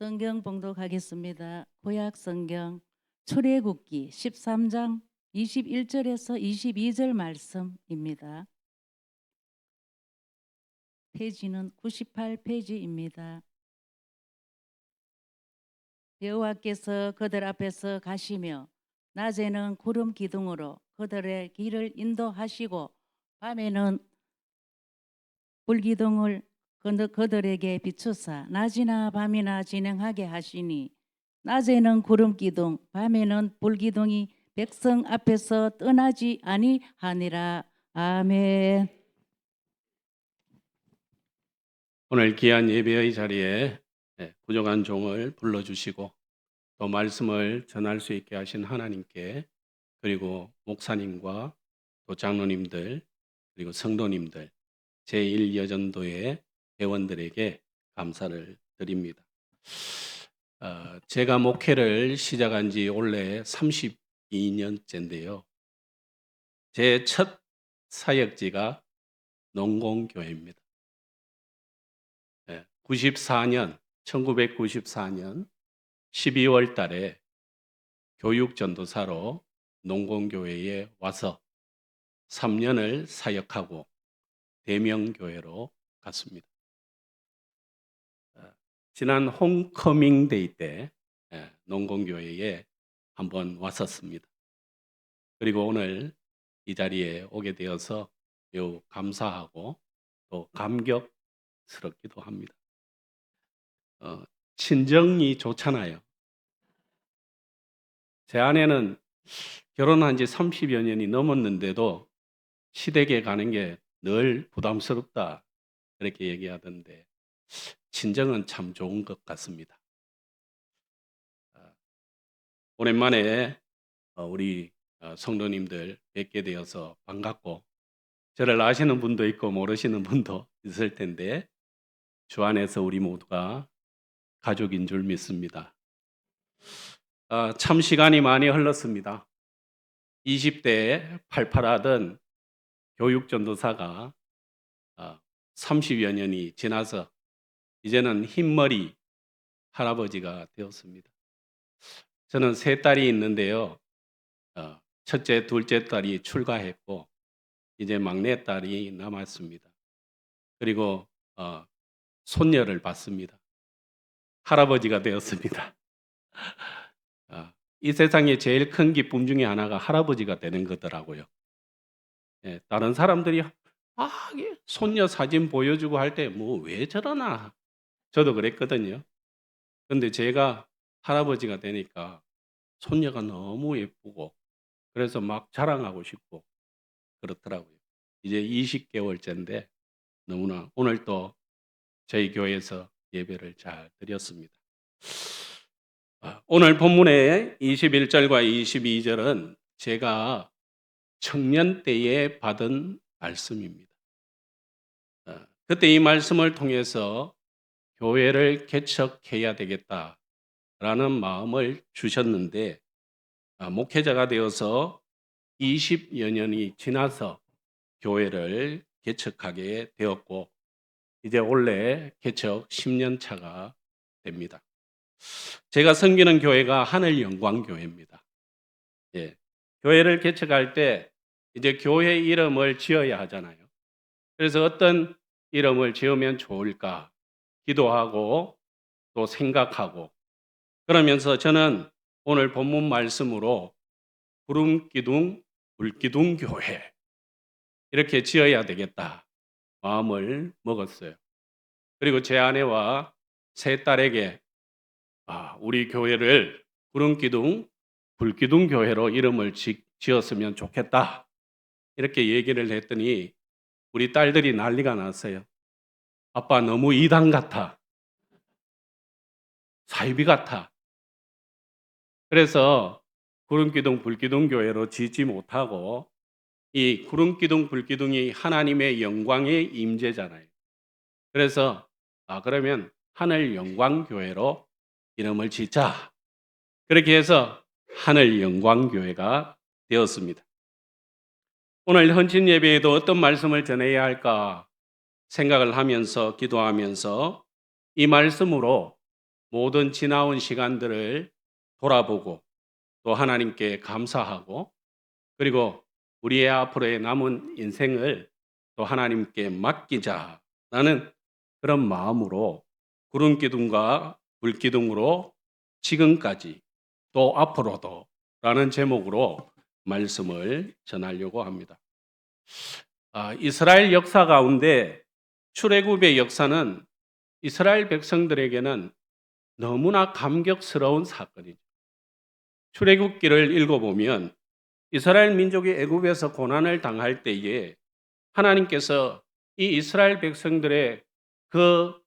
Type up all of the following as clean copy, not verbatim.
성경 봉독하겠습니다. 구약 성경 출애굽기 13장 21절에서 22절 말씀입니다. 페이지는 98페이지입니다. 여호와께서 그들 앞에서 가시며 낮에는 구름 기둥으로 그들의 길을 인도하시고 밤에는 불기둥을 그들에게 비추사 낮이나 밤이나 진행하게 하시니 낮에는 구름 기둥 밤에는 불기둥이 백성 앞에서 떠나지 아니하니라. 아멘. 오늘 귀한 예배의 자리에 부족한 종을 불러주시고 또 말씀을 전할 수 있게 하신 하나님께, 그리고 목사님과 또 장로님들, 그리고 성도님들, 제1여전도의 회원들에게 감사를 드립니다. 제가 목회를 시작한 지 올해 32년째인데요. 제 첫 사역지가 농공교회입니다. 1994년 12월 달에 교육전도사로 농공교회에 와서 3년을 사역하고 대명교회로 갔습니다. 지난 홈커밍 데이 때 농공교회에 한번 왔었습니다. 그리고 오늘 이 자리에 오게 되어서 매우 감사하고 또 감격스럽기도 합니다. 친정이 좋잖아요. 제 아내는 결혼한 지 30여 년이 넘었는데도 시댁에 가는 게 늘 부담스럽다 그렇게 얘기하던데, 친정은 참 좋은 것 같습니다. 오랜만에 우리 성도님들 뵙게 되어서 반갑고, 저를 아시는 분도 있고 모르시는 분도 있을 텐데 주 안에서 우리 모두가 가족인 줄 믿습니다. 참 시간이 많이 흘렀습니다. 20대에 팔팔하던 교육전도사가 30여 년이 지나서 이제는 흰머리 할아버지가 되었습니다. 저는 세 딸이 있는데요. 첫째, 둘째 딸이 출가했고 이제 막내 딸이 남았습니다. 그리고 손녀를 봤습니다. 할아버지가 되었습니다. 이 세상에 제일 큰 기쁨 중에 하나가 할아버지가 되는 거더라고요. 다른 사람들이 손녀 사진 보여주고 할 때 뭐 왜 저러나, 저도 그랬거든요. 근데 제가 할아버지가 되니까 손녀가 너무 예쁘고 그래서 막 자랑하고 싶고 그렇더라고요. 이제 20개월째인데 너무나 오늘 또 저희 교회에서 예배를 잘 드렸습니다. 오늘 본문의 21절과 22절은 제가 청년 때에 받은 말씀입니다. 그때 이 말씀을 통해서 교회를 개척해야 되겠다라는 마음을 주셨는데, 목회자가 되어서 20여 년이 지나서 교회를 개척하게 되었고 이제 올해 개척 10년 차가 됩니다. 제가 섬기는 교회가 하늘영광교회입니다. 교회를 개척할 때 이제 교회 이름을 지어야 하잖아요. 그래서 어떤 이름을 지으면 좋을까 기도하고 또 생각하고, 그러면서 저는 오늘 본문 말씀으로 구름기둥 불기둥교회 이렇게 지어야 되겠다 마음을 먹었어요. 그리고 제 아내와 세 딸에게 우리 교회를 구름기둥 불기둥교회로 이름을 지었으면 좋겠다 이렇게 얘기를 했더니 우리 딸들이 난리가 났어요. 아빠 너무 이단 같아, 사이비 같아. 그래서 구름기둥 불기둥교회로 짓지 못하고, 이 구름기둥 불기둥이 하나님의 영광의 임재잖아요. 그래서 그러면 하늘영광교회로 이름을 짓자, 그렇게 해서 하늘영광교회가 되었습니다. 오늘 헌신 예배에도 어떤 말씀을 전해야 할까 생각을 하면서 기도하면서 이 말씀으로 모든 지나온 시간들을 돌아보고 또 하나님께 감사하고 그리고 우리의 앞으로의 남은 인생을 또 하나님께 맡기자라는 그런 마음으로 구름 기둥과 불 기둥으로 지금까지 또 앞으로도 라는 제목으로 말씀을 전하려고 합니다. 이스라엘 역사 가운데 출애굽의 역사는 이스라엘 백성들에게는 너무나 감격스러운 사건이죠. 출애굽기를 읽어보면 이스라엘 민족이 애굽에서 고난을 당할 때에 하나님께서 이 이스라엘 백성들의 그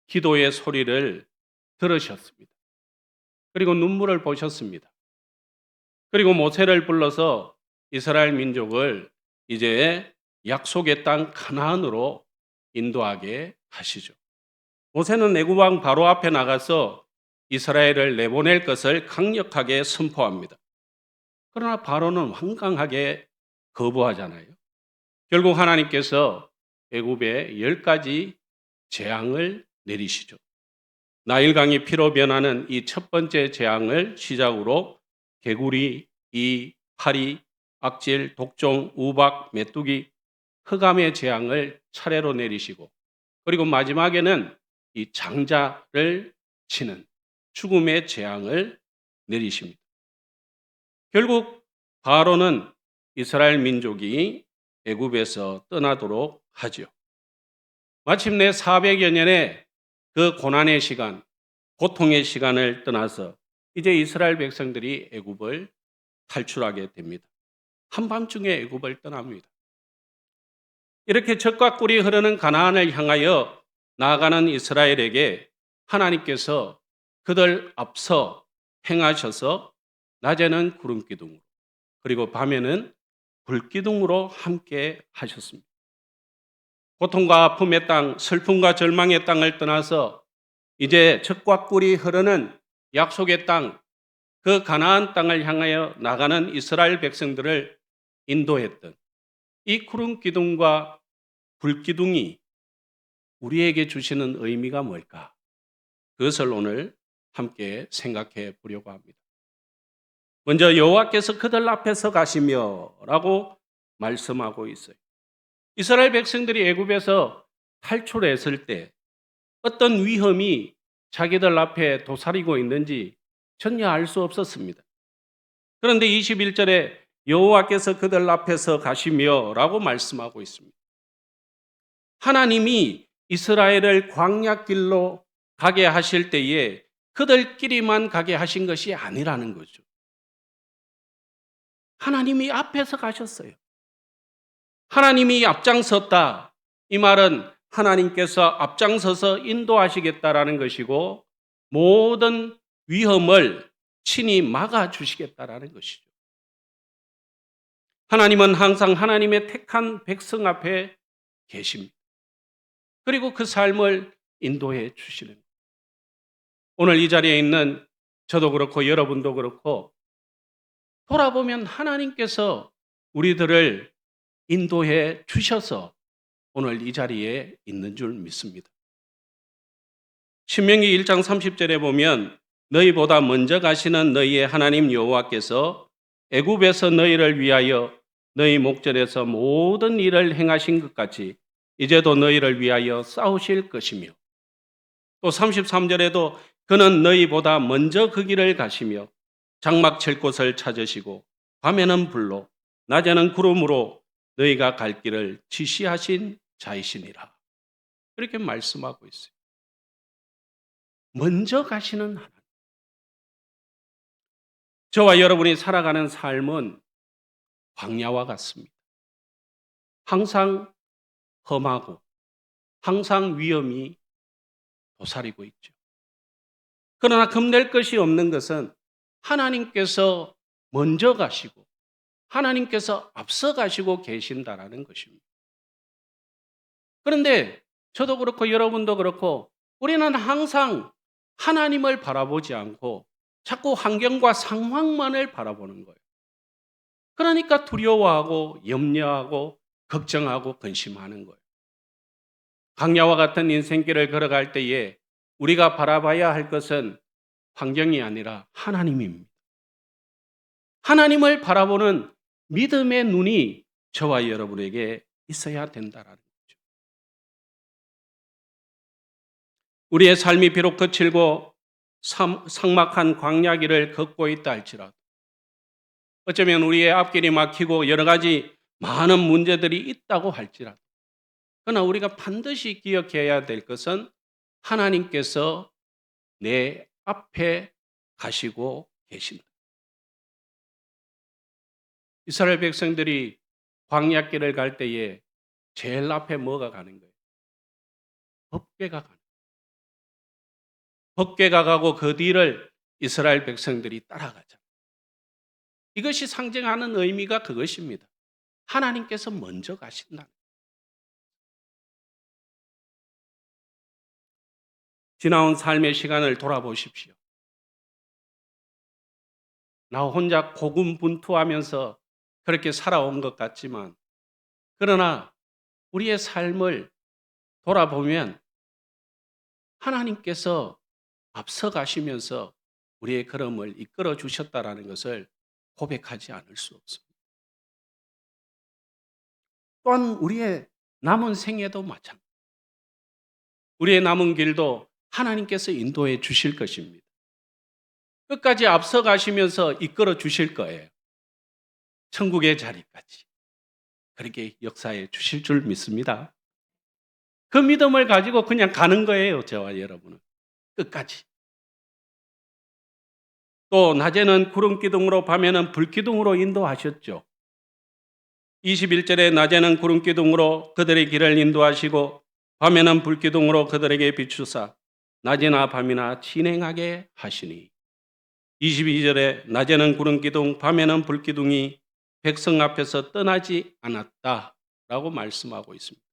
기도의 소리를 들으셨습니다. 그리고 눈물을 보셨습니다. 그리고 모세를 불러서 이스라엘 민족을 이제 약속의 땅 가나안으로 인도하게 하시죠. 모세는 애굽 왕 바로 앞에 나가서 이스라엘을 내보낼 것을 강력하게 선포합니다. 그러나 바로는 완강하게 거부하잖아요. 결국 하나님께서 애굽에 10가지 재앙을 내리시죠. 나일강이 피로 변하는 이 첫 번째 재앙을 시작으로 개구리, 이, 파리, 악질, 독종, 우박, 메뚜기, 흑암의 재앙을 차례로 내리시고 그리고 마지막에는 이 장자를 치는 죽음의 재앙을 내리십니다. 결국 바로는 이스라엘 민족이 애굽에서 떠나도록 하죠. 마침내 400여 년의 그 고난의 시간, 고통의 시간을 떠나서 이제 이스라엘 백성들이 애굽을 탈출하게 됩니다. 한밤중에 애굽을 떠납니다. 이렇게 젖과 꿀이 흐르는 가나안을 향하여 나아가는 이스라엘에게 하나님께서 그들 앞서 행하셔서 낮에는 구름기둥으로 그리고 밤에는 불기둥으로 함께 하셨습니다. 고통과 아픔의 땅, 슬픔과 절망의 땅을 떠나서 이제 젖과 꿀이 흐르는 약속의 땅, 그 가나안 땅을 향하여 나가는 이스라엘 백성들을 인도했던 이 구름 기둥과 불 기둥이 우리에게 주시는 의미가 뭘까? 그것을 오늘 함께 생각해 보려고 합니다. 먼저 여호와께서 그들 앞에서 가시며라고 말씀하고 있어요. 이스라엘 백성들이 애굽에서 탈출했을 때 어떤 위험이 자기들 앞에 도사리고 있는지 전혀 알 수 없었습니다. 그런데 21절에 여호와께서 그들 앞에서 가시며라고 말씀하고 있습니다. 하나님이 이스라엘을 광야길로 가게 하실 때에 그들끼리만 가게 하신 것이 아니라는 거죠. 하나님이 앞에서 가셨어요. 하나님이 앞장섰다. 이 말은 하나님께서 앞장서서 인도하시겠다라는 것이고 모든 위험을 친히 막아주시겠다라는 것이죠. 하나님은 항상 하나님의 택한 백성 앞에 계십니다. 그리고 그 삶을 인도해 주시는 거예요. 오늘 이 자리에 있는 저도 그렇고 여러분도 그렇고 돌아보면 하나님께서 우리들을 인도해 주셔서 오늘 이 자리에 있는 줄 믿습니다. 신명기 1장 30절에 보면 너희보다 먼저 가시는 너희의 하나님 여호와께서 애굽에서 너희를 위하여 너희 목전에서 모든 일을 행하신 것 같이 이제도 너희를 위하여 싸우실 것이며 또 33절에도 그는 너희보다 먼저 그 길을 가시며 장막 칠 곳을 찾으시고 밤에는 불로 낮에는 구름으로 너희가 갈 길을 지시하신 자이시니라. 그렇게 말씀하고 있어요. 먼저 가시는 하나님. 저와 여러분이 살아가는 삶은 광야와 같습니다. 항상 험하고 항상 위험이 도사리고 있죠. 그러나 겁낼 것이 없는 것은 하나님께서 먼저 가시고 하나님께서 앞서 가시고 계신다라는 것입니다. 그런데 저도 그렇고 여러분도 그렇고 우리는 항상 하나님을 바라보지 않고 자꾸 환경과 상황만을 바라보는 거예요. 그러니까 두려워하고 염려하고 걱정하고 근심하는 거예요. 광야와 같은 인생길을 걸어갈 때에 우리가 바라봐야 할 것은 환경이 아니라 하나님입니다. 하나님을 바라보는 믿음의 눈이 저와 여러분에게 있어야 된다라는 거죠. 우리의 삶이 비록 거칠고 삭막한 광야길을 걷고 있다 할지라도, 어쩌면 우리의 앞길이 막히고 여러 가지 많은 문제들이 있다고 할지라도, 그러나 우리가 반드시 기억해야 될 것은 하나님께서 내 앞에 가시고 계신다. 이스라엘 백성들이 광야길을 갈 때에 제일 앞에 뭐가 가는 거예요? 법궤가 가는 거예요. 법궤가 가고 그 뒤를 이스라엘 백성들이 따라가죠. 이것이 상징하는 의미가 그것입니다. 하나님께서 먼저 가신다. 지나온 삶의 시간을 돌아보십시오. 나 혼자 고군분투하면서 그렇게 살아온 것 같지만, 그러나 우리의 삶을 돌아보면 하나님께서 앞서 가시면서 우리의 걸음을 이끌어 주셨다라는 것을 고백하지 않을 수 없습니다. 또한 우리의 남은 생애도 마찬가지입니다. 우리의 남은 길도 하나님께서 인도해 주실 것입니다. 끝까지 앞서 가시면서 이끌어 주실 거예요. 천국의 자리까지 그렇게 역사해 주실 줄 믿습니다. 그 믿음을 가지고 그냥 가는 거예요, 저와 여러분은. 끝까지. 또 낮에는 구름 기둥으로 밤에는 불 기둥으로 인도하셨죠. 21절에 낮에는 구름 기둥으로 그들의 길을 인도하시고 밤에는 불 기둥으로 그들에게 비추사 낮이나 밤이나 진행하게 하시니, 22절에 낮에는 구름 기둥 밤에는 불 기둥이 백성 앞에서 떠나지 않았다라고 말씀하고 있습니다.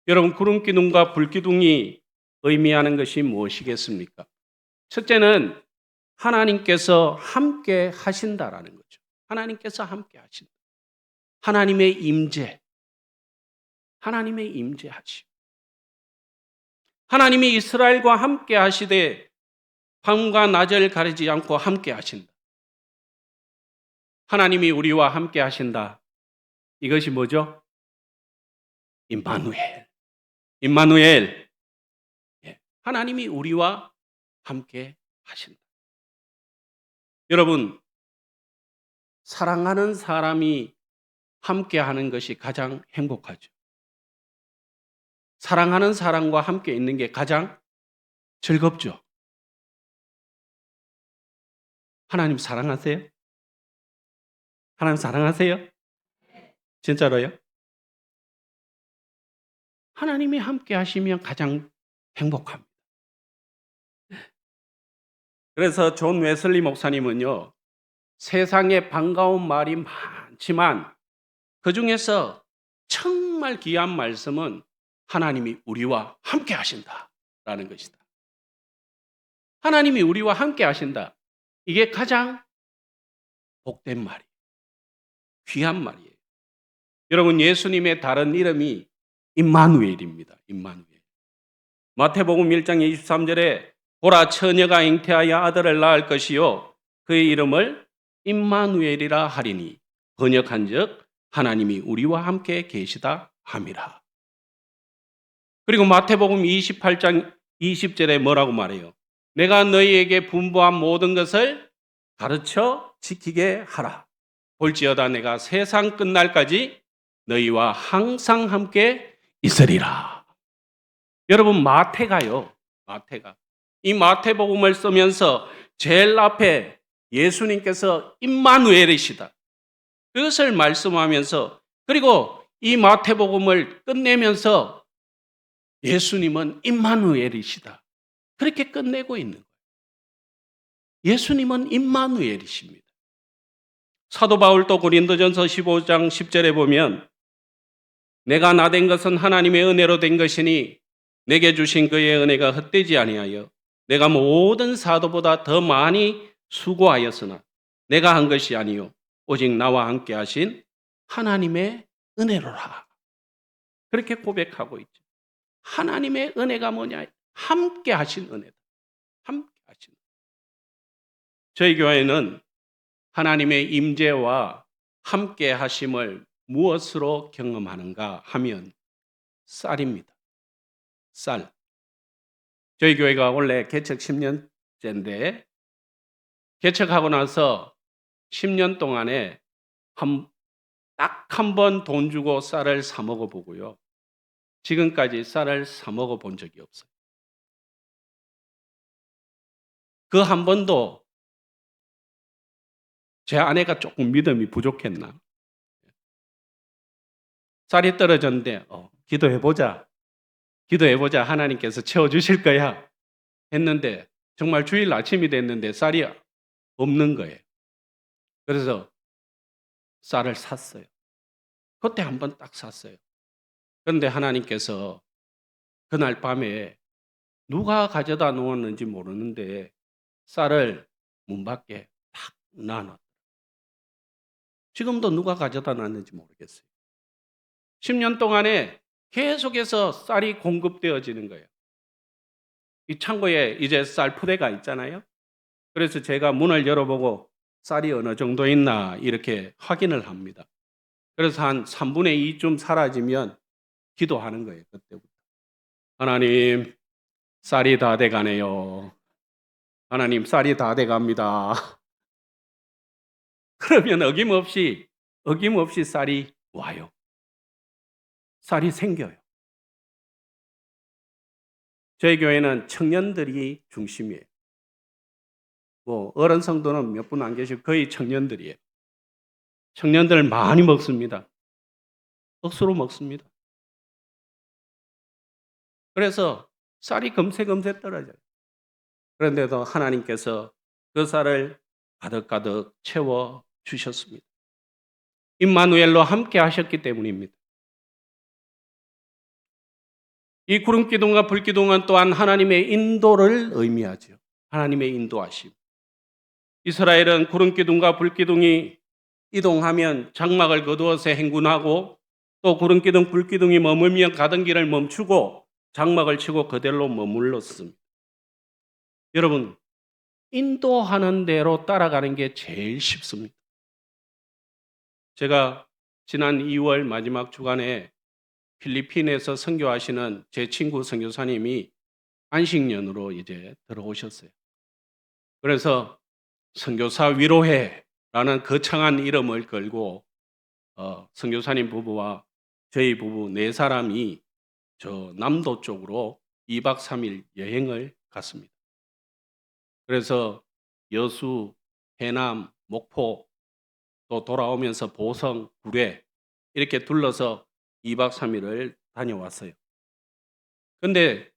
여러분, 구름 기둥과 불 기둥이 의미하는 것이 무엇이겠습니까? 첫째는 하나님께서 함께 하신다라는 거죠. 하나님께서 함께 하신다. 하나님의 임재, 하나님의 임재하심. 하나님이 이스라엘과 함께 하시되 밤과 낮을 가리지 않고 함께 하신다. 하나님이 우리와 함께 하신다. 이것이 뭐죠? 임마누엘. 임마누엘. 하나님이 우리와 함께 하신다. 여러분, 사랑하는 사람이 함께 하는 것이 가장 행복하죠. 사랑하는 사람과 함께 있는 게 가장 즐겁죠. 하나님 사랑하세요? 하나님 사랑하세요? 진짜로요? 하나님이 함께 하시면 가장 행복합니다. 그래서 존 웨슬리 목사님은요, 세상에 반가운 말이 많지만 그 중에서 정말 귀한 말씀은 하나님이 우리와 함께 하신다라는 것이다. 하나님이 우리와 함께 하신다. 이게 가장 복된 말이에요. 귀한 말이에요. 여러분, 예수님의 다른 이름이 임마누엘입니다. 임마누엘. 마태복음 1장 23절에 보라, 처녀가 잉태하여 아들을 낳을 것이요 그의 이름을 임마누엘이라 하리니 번역한즉 하나님이 우리와 함께 계시다 함이라. 그리고 마태복음 28장 20절에 뭐라고 말해요? 내가 너희에게 분부한 모든 것을 가르쳐 지키게 하라. 볼지어다 내가 세상 끝날까지 너희와 항상 함께 있으리라. 여러분, 마태가요, 마태가 이 마태복음을 쓰면서 제일 앞에 예수님께서 임마누엘이시다, 그것을 말씀하면서, 그리고 이 마태복음을 끝내면서 예수님은 임마누엘이시다, 그렇게 끝내고 있는 거예요. 예수님은 임마누엘이십니다. 사도 바울도 고린도전서 15장 10절에 보면 내가 나된 것은 하나님의 은혜로 된 것이니 내게 주신 그의 은혜가 헛되지 아니하여 내가 모든 사도보다 더 많이 수고하였으나 내가 한 것이 아니요 오직 나와 함께 하신 하나님의 은혜로라. 그렇게 고백하고 있죠. 하나님의 은혜가 뭐냐? 함께 하신 은혜다. 함께 하신. 저희 교회는 하나님의 임재와 함께 하심을 무엇으로 경험하는가 하면 쌀입니다. 쌀. 저희 교회가 원래 개척 10년째인데 개척하고 나서 10년 동안에 딱 한 번 돈 주고 쌀을 사 먹어 보고요. 지금까지 쌀을 사 먹어 본 적이 없어요. 그 한 번도 제 아내가 조금 믿음이 부족했나? 쌀이 떨어졌는데 기도해보자. 기도해보자. 하나님께서 채워주실 거야. 했는데 정말 주일 아침이 됐는데 쌀이 없는 거예요. 그래서 쌀을 샀어요. 그때 한 번 딱 샀어요. 그런데 하나님께서 그날 밤에 누가 가져다 놓았는지 모르는데 쌀을 문 밖에 탁 놔놨어요. 지금도 누가 가져다 놨는지 모르겠어요. 10년 동안에 계속해서 쌀이 공급되어지는 거예요. 이 창고에 이제 쌀 푸대가 있잖아요. 그래서 제가 문을 열어보고 쌀이 어느 정도 있나 이렇게 확인을 합니다. 그래서 한 3분의 2쯤 사라지면 기도하는 거예요. 그때부터. 하나님, 쌀이 다 돼가네요. 하나님, 쌀이 다 돼갑니다. 그러면 어김없이 쌀이 와요. 쌀이 생겨요. 저희 교회는 청년들이 중심이에요. 어른 성도는 몇 분 안 계시고 거의 청년들이에요. 청년들 많이 먹습니다. 억수로 먹습니다. 그래서 쌀이 금세 떨어져요. 그런데도 하나님께서 그 쌀을 가득가득 채워 주셨습니다. 임마누엘로 함께 하셨기 때문입니다. 이 구름기둥과 불기둥은 또한 하나님의 인도를 의미하죠. 하나님의 인도하심. 이스라엘은 구름기둥과 불기둥이 이동하면 장막을 거두어서 행군하고 또 구름기둥, 불기둥이 머물면 가던 길을 멈추고 장막을 치고 그대로 머물렀습니다. 여러분, 인도하는 대로 따라가는 게 제일 쉽습니다. 제가 지난 2월 마지막 주간에 필리핀에서 선교하시는 제 친구 선교사님이 안식년으로 이제 들어오셨어요. 그래서 선교사 위로회라는 거창한 이름을 걸고 선교사님 부부와 저희 부부 4사람이 저 남도 쪽으로 2박 3일 여행을 갔습니다. 그래서 여수, 해남, 목포 또 돌아오면서 보성, 구례 이렇게 둘러서 2박 3일을 다녀왔어요. 근데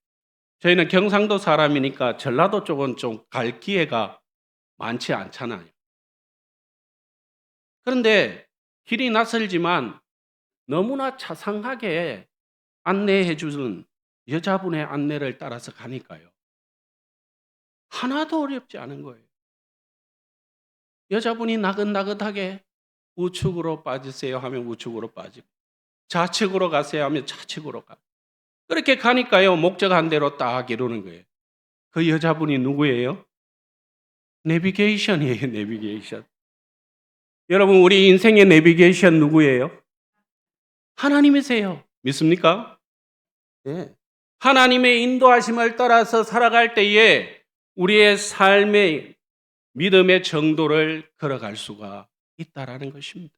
저희는 경상도 사람이니까 전라도 쪽은 좀 갈 기회가 많지 않잖아요. 그런데 길이 낯설지만 너무나 차상하게 안내해 주는 여자분의 안내를 따라서 가니까요. 하나도 어렵지 않은 거예요. 여자분이 나긋나긋하게 우측으로 빠지세요 하면 우측으로 빠지고 좌측으로 가세요 하면 좌측으로 가고 그렇게 가니까요. 목적한 대로 딱 이루는 거예요. 그 여자분이 누구예요? 내비게이션이에요. 내비게이션. 여러분 우리 인생의 내비게이션 누구예요? 하나님이세요. 믿습니까? 네. 하나님의 인도하심을 따라서 살아갈 때에 우리의 삶의 믿음의 정도를 걸어갈 수가 있다라는 것입니다.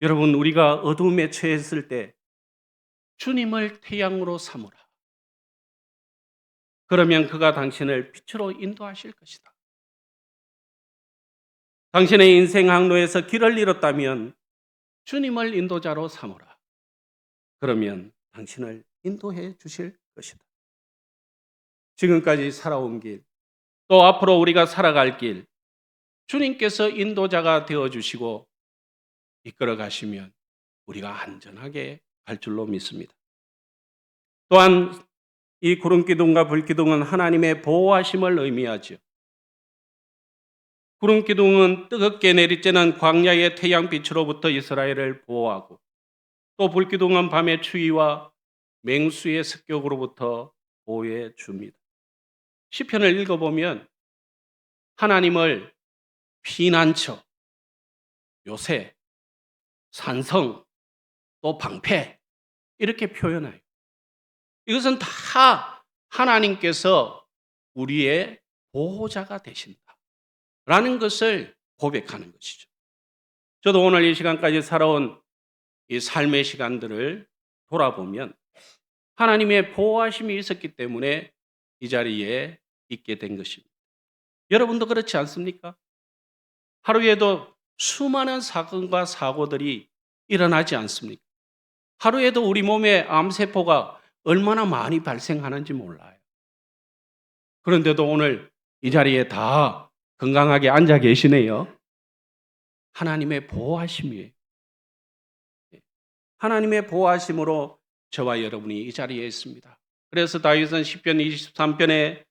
여러분 우리가 어둠에 처했을 때 주님을 태양으로 삼으라. 그러면 그가 당신을 빛으로 인도하실 것이다. 당신의 인생 항로에서 길을 잃었다면 주님을 인도자로 삼으라. 그러면 당신을 인도해 주실 것이다. 지금까지 살아온 길, 또 앞으로 우리가 살아갈 길, 주님께서 인도자가 되어주시고 이끌어 가시면 우리가 안전하게 갈 줄로 믿습니다. 또한 이 구름기둥과 불기둥은 하나님의 보호하심을 의미하죠. 구름기둥은 뜨겁게 내리쬐는 광야의 태양빛으로부터 이스라엘을 보호하고 또 불기둥은 밤의 추위와 맹수의 습격으로부터 보호해 줍니다. 시편을 읽어보면 하나님을 피난처, 요새, 산성, 또 방패 이렇게 표현해요. 이것은 다 하나님께서 우리의 보호자가 되신다라는 것을 고백하는 것이죠. 저도 오늘 이 시간까지 살아온 이 삶의 시간들을 돌아보면 하나님의 보호하심이 있었기 때문에 이 자리에 있게 된 것입니다. 여러분도 그렇지 않습니까? 하루에도 수많은 사건과 사고들이 일어나지 않습니까? 하루에도 우리 몸에 암세포가 얼마나 많이 발생하는지 몰라요. 그런데도 오늘 이 자리에 다 건강하게 앉아 계시네요. 하나님의 보호하심이에요. 하나님의 보호하심으로 저와 여러분이 이 자리에 있습니다. 그래서 다윗은 시편 23편에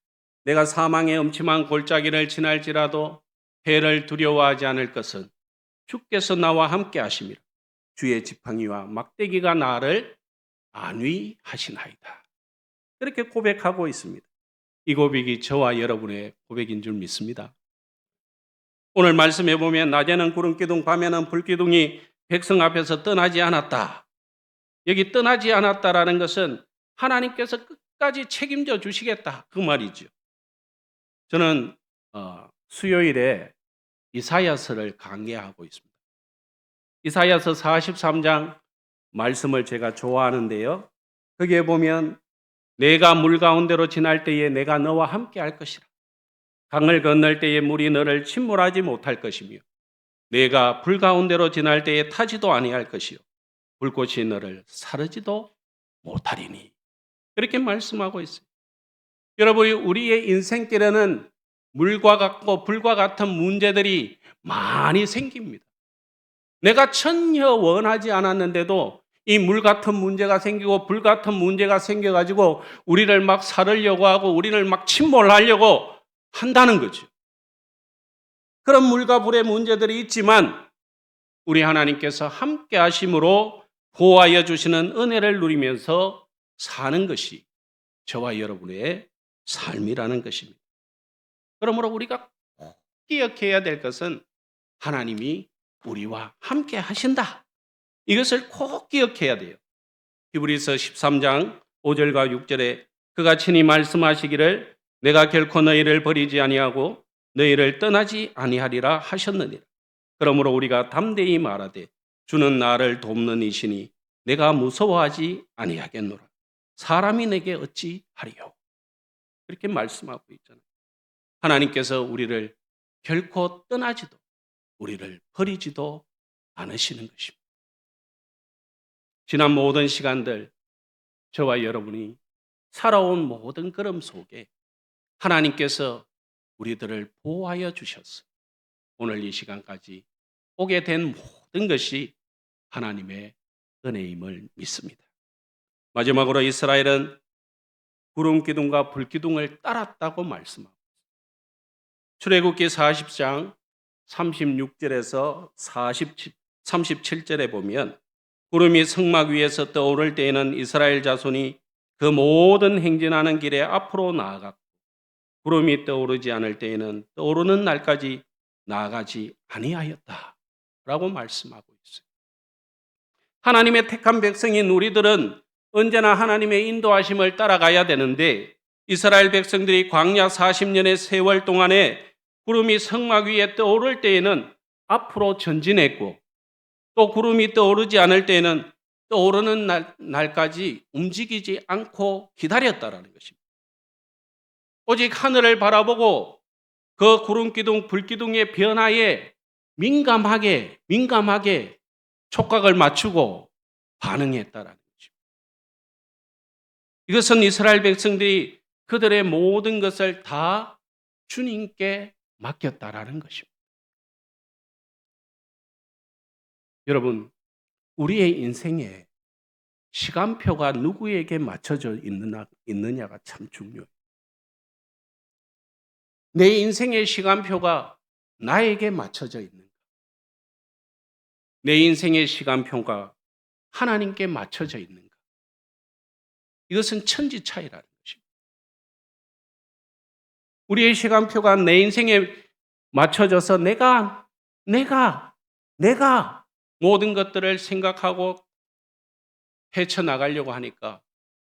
내가 사망의 음침한 골짜기를 지날지라도 해를 두려워하지 않을 것은 주께서 나와 함께 하심이라. 주의 지팡이와 막대기가 나를 안위하시나이다. 그렇게 고백하고 있습니다. 이 고백이 저와 여러분의 고백인 줄 믿습니다. 오늘 말씀해 보면 낮에는 구름기둥 밤에는 불기둥이 백성 앞에서 떠나지 않았다. 여기 떠나지 않았다라는 것은 하나님께서 끝까지 책임져 주시겠다 그 말이죠. 저는 수요일에 이사야서를 강의하고 있습니다. 이사야서 43장 말씀을 제가 좋아하는데요. 거기에 보면 내가 물 가운데로 지날 때에 내가 너와 함께 할 것이라. 강을 건널 때에 물이 너를 침몰하지 못할 것이며 내가 불 가운데로 지날 때에 타지도 아니할 것이요 불꽃이 너를 사르지도 못하리니. 그렇게 말씀하고 있어요. 여러분, 우리의 인생길에는 물과 같고 불과 같은 문제들이 많이 생깁니다. 내가 전혀 원하지 않았는데도 이 물 같은 문제가 생기고 불 같은 문제가 생겨가지고 우리를 막 사르려고 하고 우리를 막 침몰하려고 한다는 거죠. 그런 물과 불의 문제들이 있지만 우리 하나님께서 함께 하심으로 보호하여 주시는 은혜를 누리면서 사는 것이 저와 여러분의 삶이라는 것입니다. 그러므로 우리가 꼭 기억해야 될 것은 하나님이 우리와 함께 하신다. 이것을 꼭 기억해야 돼요. 히브리서 13장 5절과 6절에 그가 친히 말씀하시기를 내가 결코 너희를 버리지 아니하고 너희를 떠나지 아니하리라 하셨느니라. 그러므로 우리가 담대히 말하되 주는 나를 돕는 이시니 내가 무서워하지 아니하겠노라. 사람이 내게 어찌 하리요. 그렇게 말씀하고 있잖아요. 하나님께서 우리를 결코 떠나지도 우리를 버리지도 않으시는 것입니다. 지난 모든 시간들 저와 여러분이 살아온 모든 걸음 속에 하나님께서 우리들을 보호하여 주셨어요. 오늘 이 시간까지 오게 된 모든 것이 하나님의 은혜임을 믿습니다. 마지막으로 이스라엘은 구름 기둥과 불 기둥을 따랐다고 말씀하고 출애굽기 40장 36절에서 37절에 보면 구름이 성막 위에서 떠오를 때에는 이스라엘 자손이 그 모든 행진하는 길에 앞으로 나아갔고 구름이 떠오르지 않을 때에는 떠오르는 날까지 나아가지 아니하였다라고 말씀하고 있어요. 하나님의 택한 백성인 우리들은 언제나 하나님의 인도하심을 따라가야 되는데 이스라엘 백성들이 광야 40년의 세월 동안에 구름이 성막 위에 떠오를 때에는 앞으로 전진했고 또 구름이 떠오르지 않을 때에는 떠오르는 날까지 움직이지 않고 기다렸다라는 것입니다. 오직 하늘을 바라보고 그 구름 기둥, 불 기둥의 변화에 민감하게 촉각을 맞추고 반응했다라는 것입니다. 이것은 이스라엘 백성들이 그들의 모든 것을 다 주님께 맡겼다라는 것입니다. 여러분, 우리의 인생에 시간표가 누구에게 맞춰져 있느냐가 참 중요해요. 내 인생의 시간표가 나에게 맞춰져 있는가? 내 인생의 시간표가 하나님께 맞춰져 있는가? 이것은 천지 차이라는 것입니다. 우리의 시간표가 내 인생에 맞춰져서 내가 모든 것들을 생각하고 헤쳐나가려고 하니까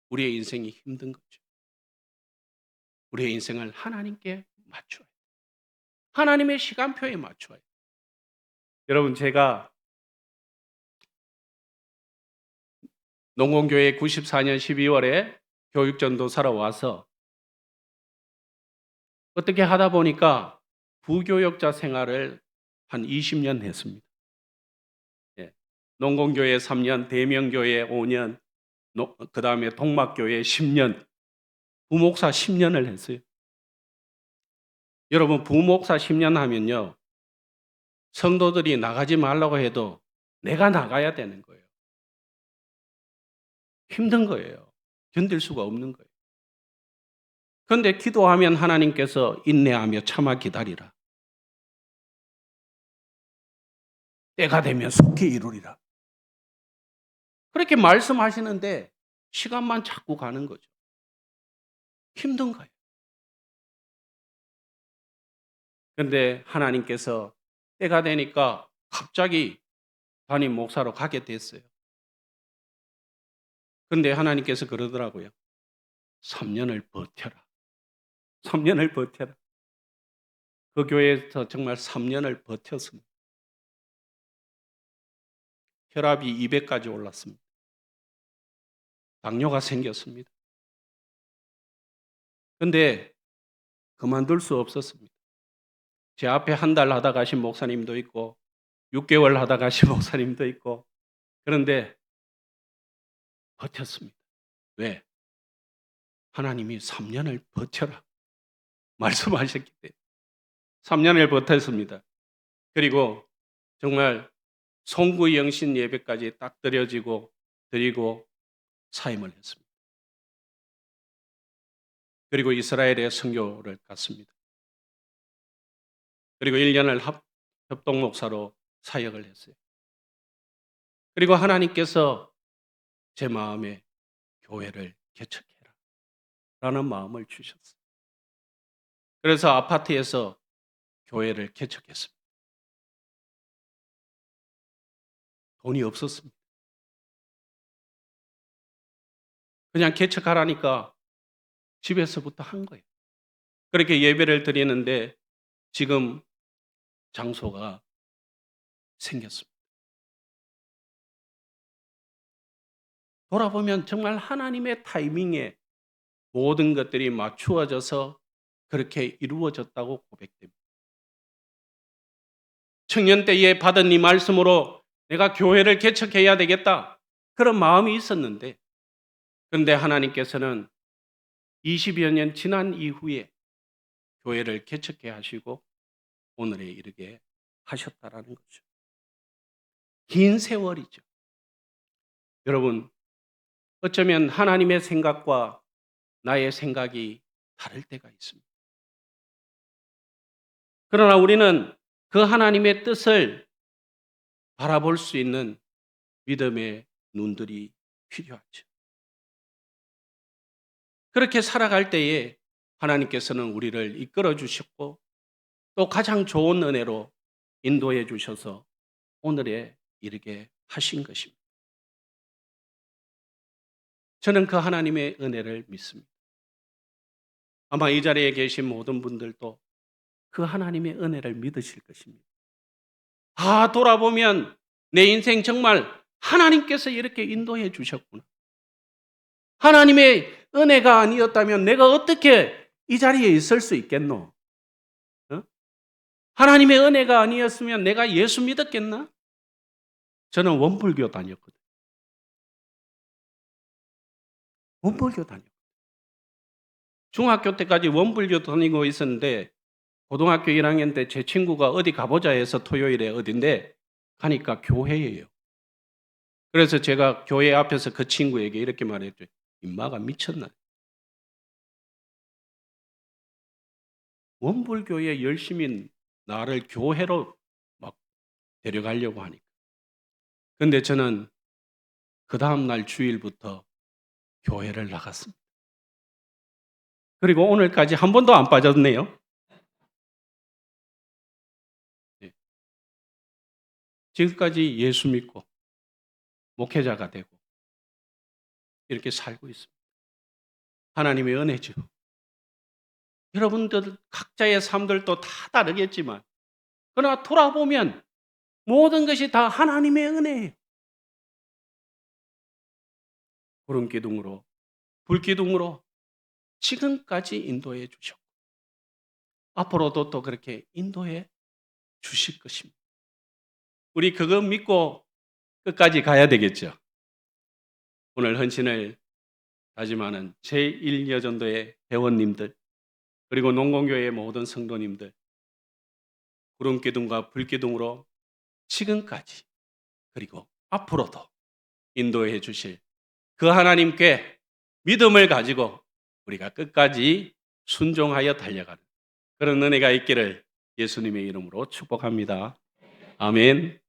우리의 인생이 힘든 거죠. 우리의 인생을 하나님께 맞춰야 돼요. 하나님의 시간표에 맞춰야 돼요. 여러분, 제가 농공교회 94년 12월에 교육전도사로 와서 어떻게 하다 보니까 부교역자 생활을 한 20년 했습니다. 예. 농공교회 3년, 대명교회 5년, 그 다음에 동막교회 10년, 부목사 10년을 했어요. 여러분, 부목사 10년 하면요, 성도들이 나가지 말라고 해도 내가 나가야 되는 거예요. 힘든 거예요. 견딜 수가 없는 거예요. 그런데 기도하면 하나님께서 인내하며 참아 기다리라. 때가 되면 속히 이루리라. 그렇게 말씀하시는데 시간만 자꾸 가는 거죠. 힘든 거예요. 그런데 하나님께서 때가 되니까 갑자기 담임 목사로 가게 됐어요. 그런데 하나님께서 그러더라고요. 3년을 버텨라. 3년을 버텨라. 그 교회에서 정말 3년을 버텼습니다. 혈압이 200까지 올랐습니다. 당뇨가 생겼습니다. 그런데 그만둘 수 없었습니다. 제 앞에 한 달 하다 가신 목사님도 있고 6개월 하다 가신 목사님도 있고, 그런데 버텼습니다. 왜? 하나님이 3년을 버텨라 말씀하셨기 때문에 3년을 버텼습니다. 그리고 정말 송구 영신 예배까지 딱 드리고 사임을 했습니다. 그리고 이스라엘에 선교를 갔습니다. 그리고 1년을 협동 목사로 사역을 했어요. 그리고 하나님께서 제 마음에 교회를 개척해라 라는 마음을 주셨어요. 그래서 아파트에서 교회를 개척했습니다. 돈이 없었습니다. 그냥 개척하라니까 집에서부터 한 거예요. 그렇게 예배를 드리는데 지금 장소가 생겼습니다. 돌아보면 정말 하나님의 타이밍에 모든 것들이 맞추어져서 그렇게 이루어졌다고 고백됩니다. 청년 때에 받은 이 말씀으로 내가 교회를 개척해야 되겠다, 그런 마음이 있었는데, 그런데 하나님께서는 20여 년 지난 이후에 교회를 개척해 하시고 오늘에 이르게 하셨다라는 거죠. 긴 세월이죠. 여러분, 어쩌면 하나님의 생각과 나의 생각이 다를 때가 있습니다. 그러나 우리는 그 하나님의 뜻을 바라볼 수 있는 믿음의 눈들이 필요하죠. 그렇게 살아갈 때에 하나님께서는 우리를 이끌어 주셨고 또 가장 좋은 은혜로 인도해 주셔서 오늘에 이르게 하신 것입니다. 저는 그 하나님의 은혜를 믿습니다. 아마 이 자리에 계신 모든 분들도 그 하나님의 은혜를 믿으실 것입니다. 돌아보면 내 인생 정말 하나님께서 이렇게 인도해 주셨구나. 하나님의 은혜가 아니었다면 내가 어떻게 이 자리에 있을 수 있겠노? 하나님의 은혜가 아니었으면 내가 예수 믿었겠나? 저는 원불교 다녔거든요. 원불교 다녔거든요. 중학교 때까지 원불교 다니고 있었는데 고등학교 1학년 때 제 친구가 어디 가보자 해서 토요일에 어딘데 가니까 교회예요. 그래서 제가 교회 앞에서 그 친구에게 이렇게 말했죠. 인마가 미쳤나? 원불교에 열심히 나를 교회로 막 데려가려고 하니까. 근데 저는 그 다음날 주일부터 교회를 나갔습니다. 그리고 오늘까지 한 번도 안 빠졌네요. 네. 지금까지 예수 믿고 목회자가 되고 이렇게 살고 있습니다. 하나님의 은혜죠. 여러분들 각자의 삶들도 다 다르겠지만 그러나 돌아보면 모든 것이 다 하나님의 은혜예요. 구름기둥으로 불기둥으로 지금까지 인도해 주셨고 앞으로도 또 그렇게 인도해 주실 것입니다. 우리 그거 믿고 끝까지 가야 되겠죠. 오늘 헌신을 다짐하는 제1여전도의 회원님들 그리고 농공교회의 모든 성도님들 구름기둥과 불기둥으로 지금까지 그리고 앞으로도 인도해 주실 그 하나님께 믿음을 가지고 우리가 끝까지 순종하여 달려가는 그런 은혜가 있기를 예수님의 이름으로 축복합니다. 아멘.